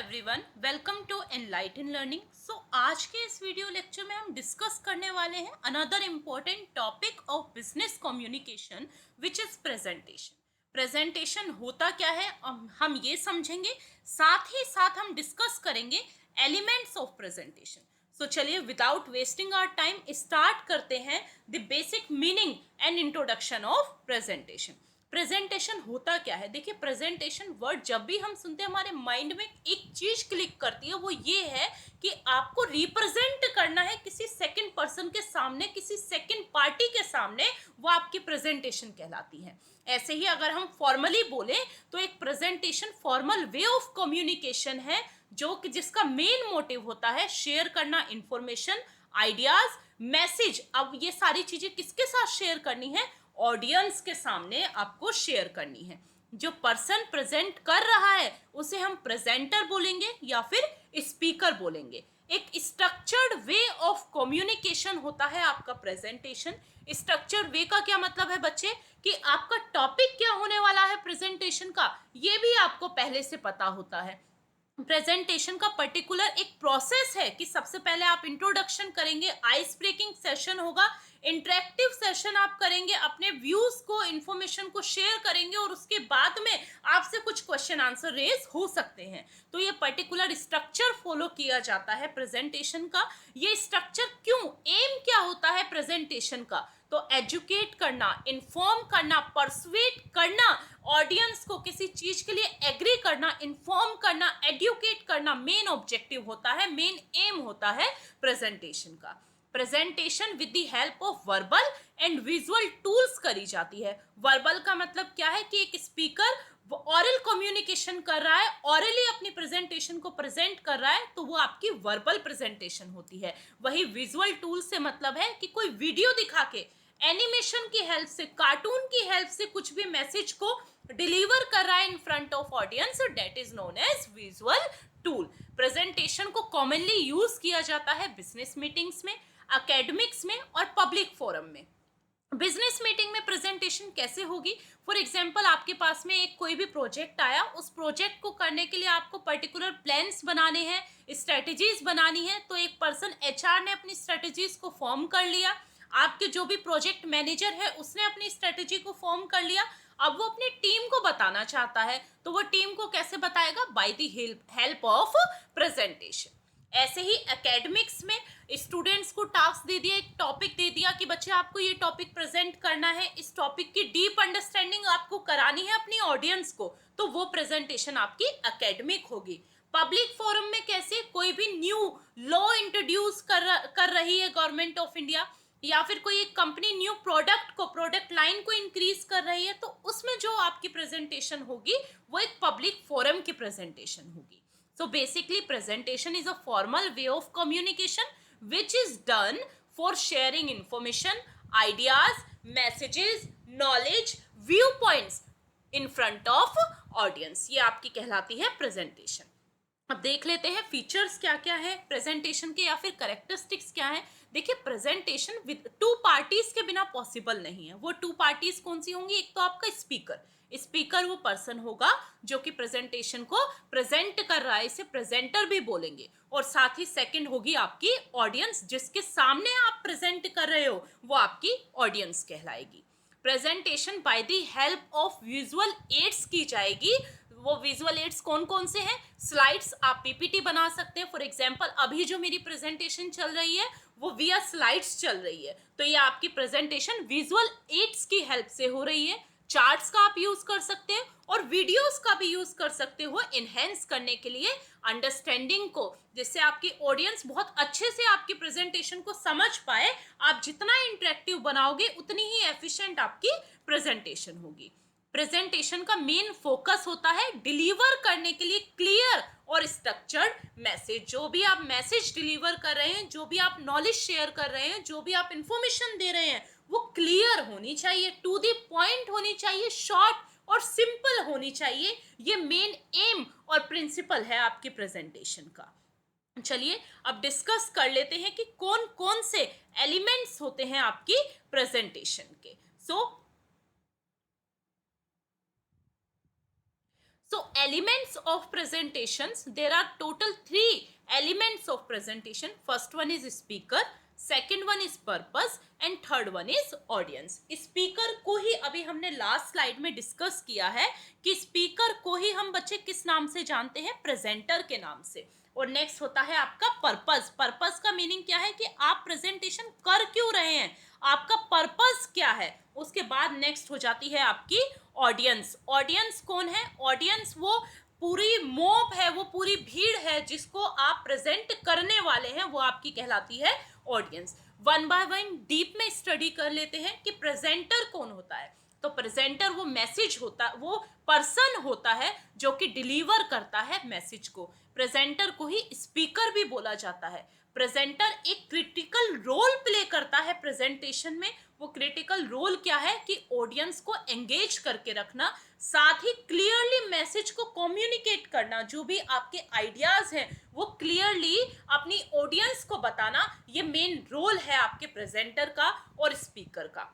Everyone, welcome to enlighten learning. आज के इस वीडियो लेक्चर में हम डिस्कस करने वाले हैं another important topic of business communication which is presentation. Presentation होता क्या है हम ये समझेंगे, साथ ही साथ हम डिस्कस करेंगे एलिमेंट्स ऑफ प्रेजेंटेशन। चलिए without wasting our time start करते हैं the basic meaning and introduction of presentation. Presentation होता क्या है? देखिए, प्रेजेंटेशन वर्ड जब भी हम सुनते हैं हमारे माइंड में एक चीज क्लिक करती है, वो ये है कि आपको रिप्रेजेंट करना है किसी सेकंड पर्सन के सामने, किसी सेकंड पार्टी के सामने, वो आपकी प्रेजेंटेशन कहलाती है। ऐसे ही अगर हम फॉर्मली बोले तो एक presentation formal way of communication है जो कि जिसका मेन मोटिव होता है शेयर करना इंफॉर्मेशन, आइडियाज, मैसेज। अब ये सारी चीजें किसके साथ शेयर करनी है? ऑडियंस के सामने आपको शेयर करनी है। जो पर्सन प्रेजेंट कर रहा है उसे हम प्रेजेंटर बोलेंगे या फिर स्पीकर बोलेंगे। एक स्ट्रक्चर्ड वे ऑफ कम्युनिकेशन होता है आपका प्रेजेंटेशन। स्ट्रक्चर्ड वे का क्या मतलब है बच्चे? कि आपका टॉपिक क्या होने वाला है प्रेजेंटेशन का, ये भी आपको पहले से पता होता है। प्रेजेंटेशन का पर्टिकुलर एक प्रोसेस है कि सबसे पहले आप इंट्रोडक्शन करेंगे, आइस ब्रेकिंग सेशन होगा, इंटरेक्टिव सेशन आप करेंगे, अपने व्यूज को, इंफॉर्मेशन को शेयर करेंगे और उसके बाद में आपसे कुछ क्वेश्चन आंसर रेज हो सकते हैं। तो ये पर्टिकुलर स्ट्रक्चर फॉलो किया जाता है प्रेजेंटेशन का। ये स्ट्रक्चर क्यों, एम क्या होता है प्रेजेंटेशन का? तो एजुकेट करना, इन्फॉर्म करना, परसुएट करना, ऑडियंस को किसी चीज के लिए एग्री करना, इन्फॉर्म करना, एडुकेट करना मेन ऑब्जेक्टिव होता है, मेन एम होता है प्रेजेंटेशन का। Presentation with the help of verbal and visual tools करी जाती है। वर्बल का मतलब क्या है कि एक स्पीकर ऑरल कम्युनिकेशन कर रहा है, ऑरली अपनी प्रेजेंटेशन को प्रेजेंट कर रहा है, तो वो आपकी वर्बल प्रेजेंटेशन होती है। वही विजुअल टूल से मतलब है कि कोई वीडियो दिखा के, एनिमेशन की हेल्प से, कार्टून की हेल्प से कुछ भी मैसेज को डिलीवर कर रहा है in front of audience, that is known as visual tool. Presentation को कॉमनली यूज किया जाता है बिजनेस मीटिंग्स में, एकेडमिक्स में और पब्लिक फोरम में। बिजनेस मीटिंग में प्रेजेंटेशन कैसे होगी? फॉर एग्जाम्पल, आपके पास में एक कोई भी प्रोजेक्ट आया, उस प्रोजेक्ट को करने के लिए आपको पर्टिकुलर प्लान्स बनाने हैं, स्ट्रेटेजीज बनानी है। तो एक पर्सन एचआर ने अपनी स्ट्रेटेजीज को फॉर्म कर लिया, आपके जो भी प्रोजेक्ट मैनेजर है उसने अपनी स्ट्रेटेजी को फॉर्म कर लिया। अब वो अपनी टीम को बताना चाहता है, तो वो टीम को कैसे बताएगा? Bye the help of presentation. ऐसे ही एकेडमिक्स में स्टूडेंट्स को टास्क दे दिया, एक टॉपिक दे दिया कि बच्चे आपको ये टॉपिक प्रेजेंट करना है, इस टॉपिक की डीप अंडरस्टैंडिंग आपको करानी है अपनी ऑडियंस को, तो वो प्रेजेंटेशन आपकी एकेडमिक होगी। पब्लिक फोरम में कैसे? कोई भी न्यू लॉ इंट्रोड्यूस कर रही है गवर्नमेंट ऑफ इंडिया, या फिर कोई एक कंपनी न्यू प्रोडक्ट लाइन को इंक्रीज कर रही है, तो उसमें जो आपकी प्रेजेंटेशन होगी वो एक पब्लिक फोरम की प्रेजेंटेशन होगी। So basically presentation is a formal way of communication which is done for sharing information, ideas, messages, knowledge, viewpoints in front of audience। ये आपकी कहलाती है presentation। अब देख लेते हैं फीचर्स क्या क्या है प्रेजेंटेशन के, या फिर करेक्टरिस्टिक्स क्या है। देखिए, प्रेजेंटेशन विद टू पार्टीज के बिना पॉसिबल नहीं है। वो टू पार्टीज कौन सी होंगी? एक तो आपका स्पीकर वो पर्सन होगा जो कि प्रेजेंटेशन को प्रेजेंट कर रहा है, इसे प्रेजेंटर भी बोलेंगे। और साथ ही सेकंड होगी आपकी ऑडियंस, जिसके सामने आप प्रेजेंट कर रहे हो वो आपकी ऑडियंस कहलाएगी। Presentation by the help of visual aids की जाएगी। वो विजुअल एड्स कौन कौन से हैं? स्लाइड्स, आप पीपीटी बना सकते हैं। फॉर एग्जांपल, अभी जो मेरी प्रेजेंटेशन चल रही है वो विया स्लाइड्स चल रही है, तो ये आपकी प्रेजेंटेशन विजुअल एड्स की हेल्प से हो रही है। चार्ट्स का आप यूज कर सकते हैं और वीडियोस का भी यूज कर सकते हो इनहेंस करने के लिए अंडरस्टैंडिंग को, जिससे आपकी ऑडियंस बहुत अच्छे से आपकी प्रेजेंटेशन को समझ पाए। आप जितना इंटरेक्टिव बनाओगे उतनी ही एफिशिएंट आपकी प्रेजेंटेशन होगी। प्रेजेंटेशन का मेन फोकस होता है डिलीवर करने के लिए क्लियर और स्ट्रक्चर्ड मैसेज। जो भी आप मैसेज डिलीवर कर रहे हैं, जो भी आप नॉलेज शेयर कर रहे हैं, जो भी आप इंफॉर्मेशन दे रहे हैं, वो क्लियर होनी चाहिए, टू द पॉइंट होनी चाहिए, शॉर्ट और सिंपल होनी चाहिए। ये मेन एम और प्रिंसिपल है आपकी प्रेजेंटेशन का। चलिए अब डिस्कस कर लेते हैं कि कौन कौन से एलिमेंट्स होते हैं आपकी प्रेजेंटेशन के। So elements of presentations, there are total 3 elements of presentation. First one is speaker, second one is purpose and third one is audience. Speaker को ही अभी हमने लास्ट स्लाइड में डिस्कस किया है कि स्पीकर को ही हम बच्चे किस नाम से जानते हैं, प्रेजेंटर के नाम से। और नेक्स्ट होता है आपका पर्पस। पर्पस का मीनिंग क्या है कि आप प्रेजेंटेशन कर क्यों रहे हैं, आपका पर्पस क्या है। उसके बाद नेक्स्ट हो जाती है आपकी ऑडियंस। ऑडियंस कौन है, ऑडियंस वो पूरी मोब है, वो पूरी भीड़ है जिसको आप प्रेजेंट करने वाले हैं, वो आपकी कहलाती है audience. One by one deep में स्टडी कर लेते हैं कि प्रेजेंटर कौन होता है। तो प्रेजेंटर वो मैसेज होता, वो पर्सन होता है जो कि डिलीवर करता है मैसेज को। प्रेजेंटर को ही स्पीकर भी बोला जाता है। प्रेजेंटर एक क्रिटिकल रोल प्ले करता है प्रेजेंटेशन में। वो क्रिटिकल रोल क्या है कि ऑडियंस को एंगेज करके रखना, साथ ही क्लियरली मैसेज को कम्युनिकेट करना, जो भी आपके आइडियाज हैं वो क्लियरली अपनी ऑडियंस को बताना। ये मेन रोल है आपके प्रेजेंटर का और स्पीकर का।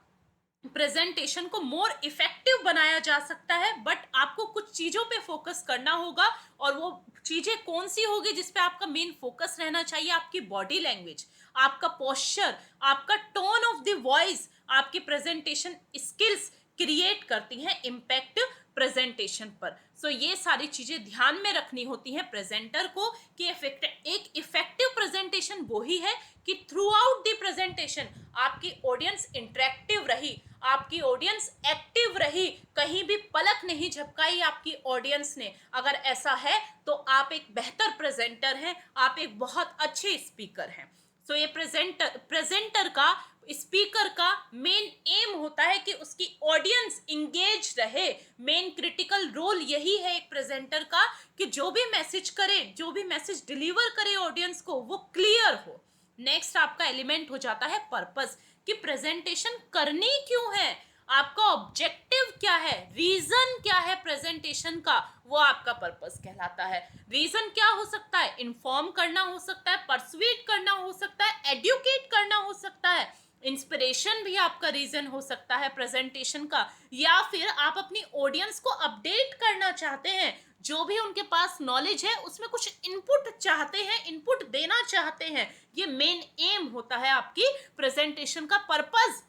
प्रेजेंटेशन को मोर इफेक्टिव बनाया जा सकता है, बट आपको कुछ चीजों पे फोकस करना होगा। और वो चीजें कौन सी होगी जिस पे आपका मेन फोकस रहना चाहिए, आपकी बॉडी लैंग्वेज, आपका पोस्चर, आपका टोन ऑफ द वॉइस, आपकी प्रेजेंटेशन स्किल्स क्रिएट करती हैं इम्पैक्ट प्रेजेंटेशन पर। सो ये सारी चीजें ध्यान में रखनी होती हैं प्रेजेंटर को कि एक इफेक्टिव प्रेजेंटेशन वो ही है कि थ्रू आउट द प्रेजेंटेशन आपकी ऑडियंस इंटरेक्टिव रही, आपकी ऑडियंस एक्टिव रही, कहीं भी पलक नहीं झपकाई आपकी ऑडियंस ने। अगर ऐसा है तो आप एक बेहतर प्रेजेंटर हैं, आप एक बहुत अच्छे स्पीकर हैं। सो ये प्रेजेंटर का, स्पीकर का मेन एम होता है कि उसकी ऑडियंस इंगेज रहे। मेन क्रिटिकल रोल यही है एक प्रेजेंटर का कि जो भी मैसेज करे, जो भी मैसेज डिलीवर करे ऑडियंस को, वो क्लियर हो। नेक्स्ट आपका एलिमेंट हो जाता है पर्पस, कि प्रेजेंटेशन करनी क्यों है, आपका ऑब्जेक्टिव क्या है, रीजन क्या है प्रेजेंटेशन का, वो आपका पर्पस कहलाता है। रीजन क्या हो सकता है, इन्फॉर्म करना हो सकता है, परसुएट करना हो सकता है, एडुकेट करना हो सकता है, इंस्पिरेशन भी आपका रीजन हो सकता है प्रेजेंटेशन का, या फिर आप अपनी ऑडियंस को अपडेट करना चाहते हैं, जो भी उनके पास नॉलेज है उसमें कुछ इनपुट चाहते हैं, इनपुट देना चाहते हैं। ये मेन एम होता है आपकी प्रेजेंटेशन का। पर्पस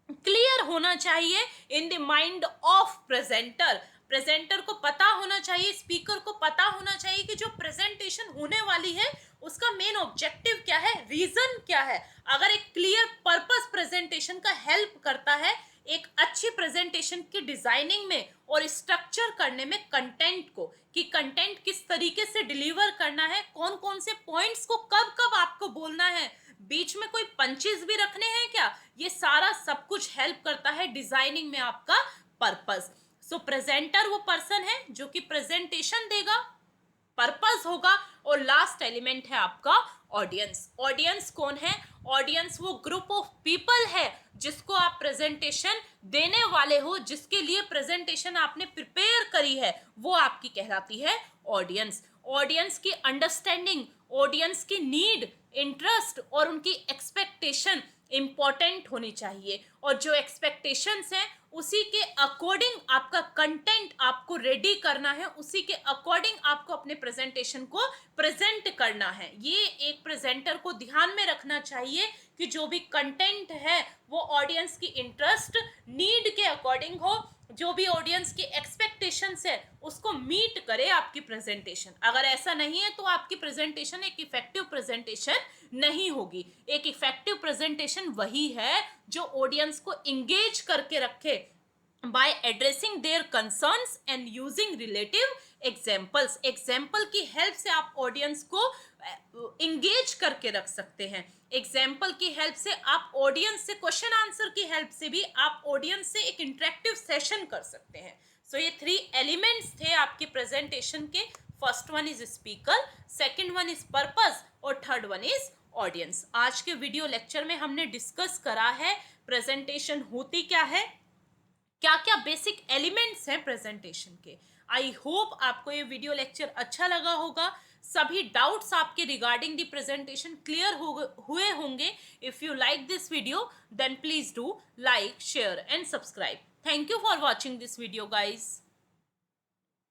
क्लियर होना चाहिए in the mind of presenter. Presenter को पता होना चाहिए, स्पीकर को पता होना चाहिए कि जो प्रेजेंटेशन होने वाली है उसका मेन ऑब्जेक्टिव क्या है, रीजन क्या है। अगर एक क्लियर पर्पस प्रेजेंटेशन का हेल्प करता है एक अच्छी प्रेजेंटेशन की डिजाइनिंग में और स्ट्रक्चर करने में कंटेंट को, कि कंटेंट किस तरीके से डिलीवर करना है, कौन कौन से पॉइंट्स को कब कब आपको बोलना है, बीच में कोई पंचेस भी रखने हैं क्या, ये सारा सब कुछ हेल्प करता है डिजाइनिंग में आपका पर्पस। सो प्रेजेंटर वो पर्सन है जो कि प्रेजेंटेशन देगा, पर्पस होगा, और लास्ट एलिमेंट है आपका ऑडियंस। ऑडियंस कौन है, ऑडियंस वो ग्रुप ऑफ पीपल है जिसको आप प्रेजेंटेशन देने वाले हो, जिसके लिए प्रेजेंटेशन आपने प्रिपेयर करी है, वो आपकी कहलाती है ऑडियंस। ऑडियंस की अंडरस्टैंडिंग, ऑडियंस की नीड, इंटरेस्ट और उनकी एक्सपेक्टेशन इंपॉर्टेंट होनी चाहिए, और जो एक्सपेक्टेशंस हैं उसी के अकॉर्डिंग आपका कंटेंट आपको रेडी करना है, उसी के अकॉर्डिंग आपको अपने प्रेजेंटेशन को प्रेजेंट करना है। ये एक प्रेजेंटर को ध्यान में रखना चाहिए कि जो भी कंटेंट है वो ऑडियंस की इंटरेस्ट, नीड के अकॉर्डिंग हो, जो भी ऑडियंस की एक्सपेक्टेशंस है उसको मीट करे आपकी प्रेजेंटेशन। अगर ऐसा नहीं है तो आपकी प्रेजेंटेशन एक इफेक्टिव प्रेजेंटेशन नहीं होगी। एक इफेक्टिव प्रेजेंटेशन वही है जो ऑडियंस को इंगेज करके रखे by addressing their concerns and using relative examples। Example की हेल्प से आप ऑडियंस को इंगेज करके रख सकते हैं। एग्जाम्पल की हेल्प से आप ऑडियंस से, क्वेश्चन आंसर की हेल्प से भी आप ऑडियंस से एक इंटरेक्टिव सेशन कर सकते हैं। सो ये 3 एलिमेंट्स थे आपके प्रेजेंटेशन के। First one is speaker, second one is purpose और थर्ड वन इज ऑडियंस। आज के वीडियो लेक्चर में हमने डिस्कस करा है प्रेजेंटेशन होती क्या है, क्या क्या बेसिक एलिमेंट्स हैं प्रेजेंटेशन के। आई होप आपको ये वीडियो लेक्चर अच्छा लगा होगा, सभी डाउट्स आपके रिगार्डिंग द प्रेजेंटेशन क्लियर हुए होंगे। If you like this video then please do like, share and subscribe. Thank you for watching this video guys.